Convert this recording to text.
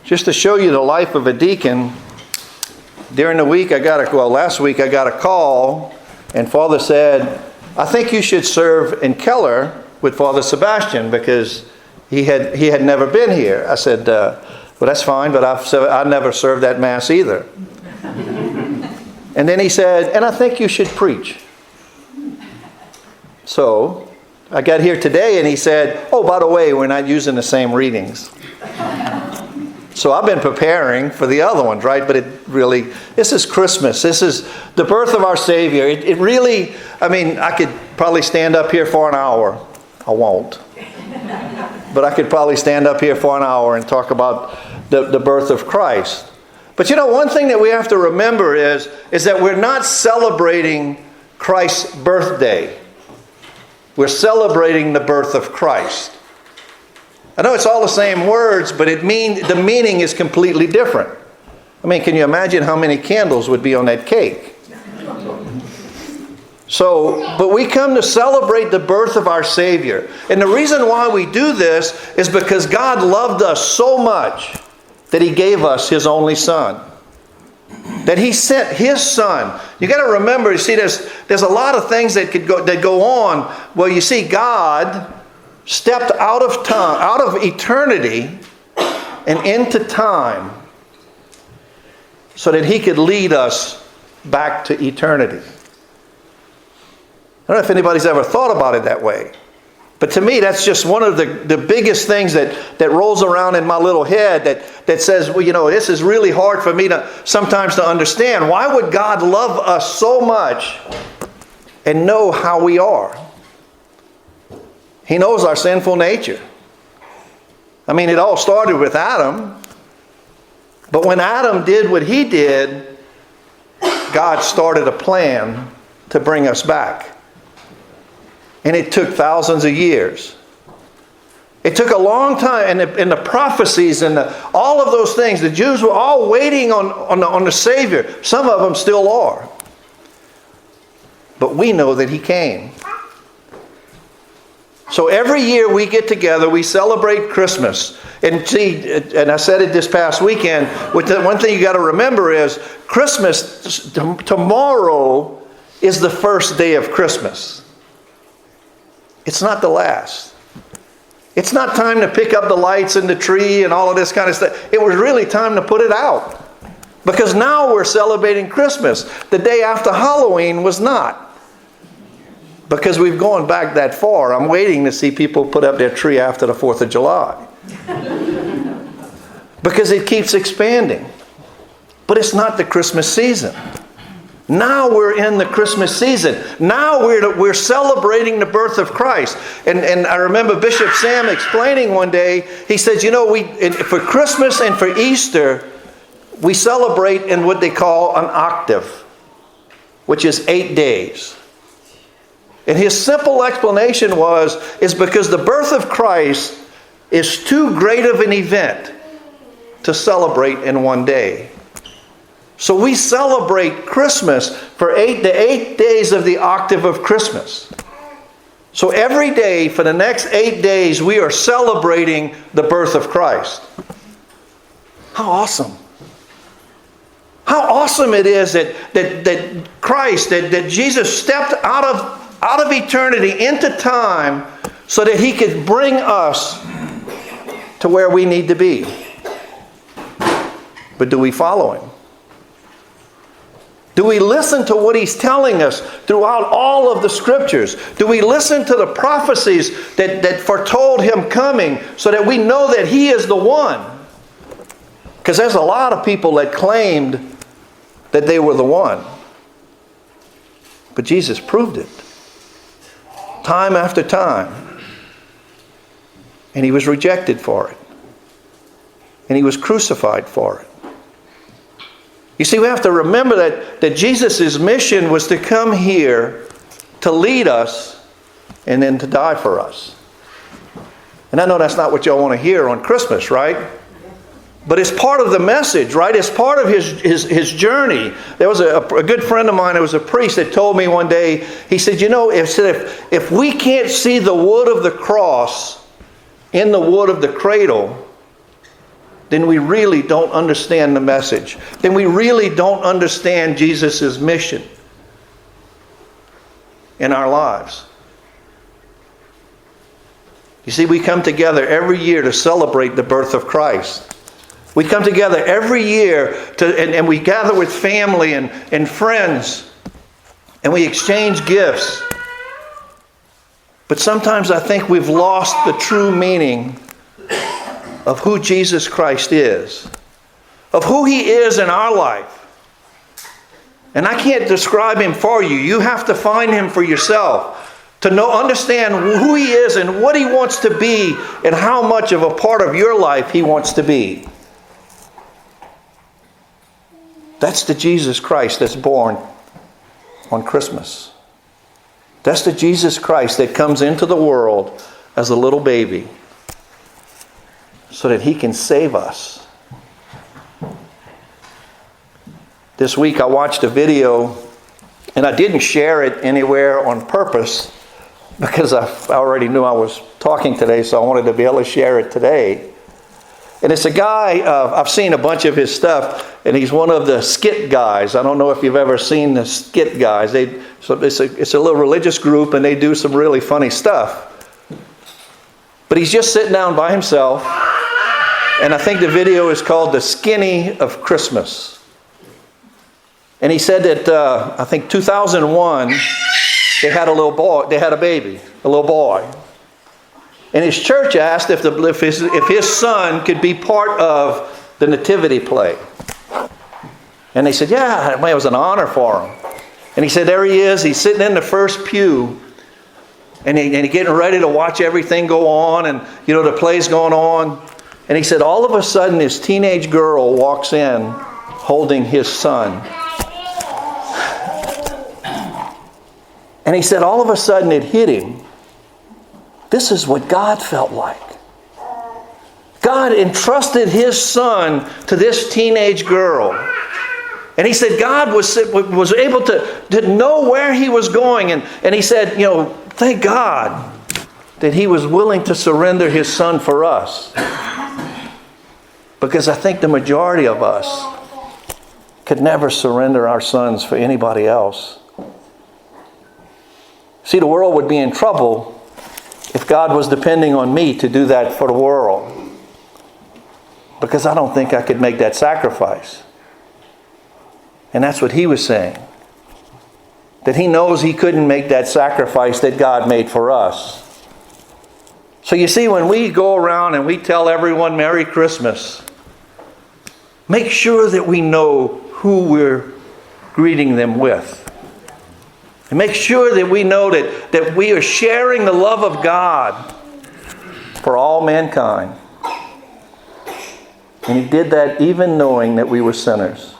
Just to show you the life of a deacon, during the week last week I got a call, and Father said, I think you should serve in Keller with Father Sebastian, because he had never been here. I said, well, that's fine, but I never served that Mass either. And then he said, and I think you should preach. So I got here today and he said, oh, by the way, we're not using the same readings. So I've been preparing for the other ones, right? But this is Christmas. This is the birth of our Savior. It really, I could probably stand up here for an hour. I won't. But I could probably stand up here for an hour and talk about the birth of Christ. But one thing that we have to remember is that we're not celebrating Christ's birthday. We're celebrating the birth of Christ. I know it's all the same words, but the meaning is completely different. Can you imagine how many candles would be on that cake? But we come to celebrate the birth of our Savior. And the reason why we do this is because God loved us so much that He gave us His only Son. That He sent His Son. You got to remember, you see, there's a lot of things that go on. Well, you see, God stepped out of time, out of eternity, and into time, so that He could lead us back to eternity. I don't know if anybody's ever thought about it that way. But to me, that's just one of the biggest things that rolls around in my little head that says, well, this is really hard for me sometimes to understand. Why would God love us so much and know how we are? He knows our sinful nature. It all started with Adam. But when Adam did what he did, God started a plan to bring us back. And it took thousands of years. It took a long time. And the prophecies and all of those things, the Jews were all waiting on the Savior. Some of them still are. But we know that He came. So every year we get together, we celebrate Christmas. And I said it this past weekend, one thing you got to remember is Christmas, tomorrow is the first day of Christmas. It's not the last. It's not time to pick up the lights and the tree and all of this kind of stuff. It was really time to put it out. Because now we're celebrating Christmas. The day after Halloween was not. Because we've gone back that far. I'm waiting to see people put up their tree after the 4th of July. Because it keeps expanding. But it's not the Christmas season. Now we're in the Christmas season. Now we're celebrating the birth of Christ. And I remember Bishop Sam explaining one day, he said, for Christmas and for Easter, we celebrate in what they call an octave, which is 8 days. And his simple explanation is because the birth of Christ is too great of an event to celebrate in one day. So we celebrate Christmas for the 8 days of the octave of Christmas. So every day for the next 8 days we are celebrating the birth of Christ. How awesome. How awesome it is that Christ, that Jesus stepped out of eternity into time so that He could bring us to where we need to be. But do we follow Him? Do we listen to what He's telling us throughout all of the Scriptures? Do we listen to the prophecies that foretold Him coming so that we know that He is the one? Because there's a lot of people that claimed that they were the one. But Jesus proved it. Time after time. And He was rejected for it. And He was crucified for it. You see, we have to remember that Jesus' mission was to come here to lead us and then to die for us. And I know that's not what y'all want to hear on Christmas, right? But it's part of the message, right? It's part of his journey. There was a good friend of mine who was a priest that told me one day, he said, if we can't see the wood of the cross in the wood of the cradle, then we really don't understand the message. Then we really don't understand Jesus' mission in our lives. You see, we come together every year to celebrate the birth of Christ. We come together every year and we gather with family and friends, and we exchange gifts. But sometimes I think we've lost the true meaning of who Jesus Christ is, of who He is in our life. And I can't describe Him for you. You have to find Him for yourself, to understand who He is and what He wants to be and how much of a part of your life He wants to be. That's the Jesus Christ that's born on Christmas. That's the Jesus Christ that comes into the world as a little baby, so that He can save us. This week I watched a video, and I didn't share it anywhere on purpose because I already knew I was talking today, so I wanted to be able to share it today. And it's a guy, I've seen a bunch of his stuff, and he's one of the skit guys. I don't know if you've ever seen the skit guys. It's a little religious group, and they do some really funny stuff. But he's just sitting down by himself. And I think the video is called The Skinny of Christmas. And he said that, I think 2001, they had a little boy, they had a baby, a little boy. And his church asked if his son could be part of the nativity play. And they said, yeah, it was an honor for him. And he said, there he is, he's sitting in the first pew. And he's getting ready to watch everything go on, and the play's going on. And he said, all of a sudden, this teenage girl walks in holding his son. And he said, all of a sudden, it hit him. This is what God felt like. God entrusted His son to this teenage girl. And he said God was able to know where He was going. And he said, thank God that He was willing to surrender His son for us. Because I think the majority of us could never surrender our sons for anybody else. See, the world would be in trouble if God was depending on me to do that for the world. Because I don't think I could make that sacrifice. And that's what He was saying. That He knows He couldn't make that sacrifice that God made for us. So you see, when we go around and we tell everyone Merry Christmas, make sure that we know who we're greeting them with. And make sure that we know that we are sharing the love of God for all mankind. And He did that even knowing that we were sinners.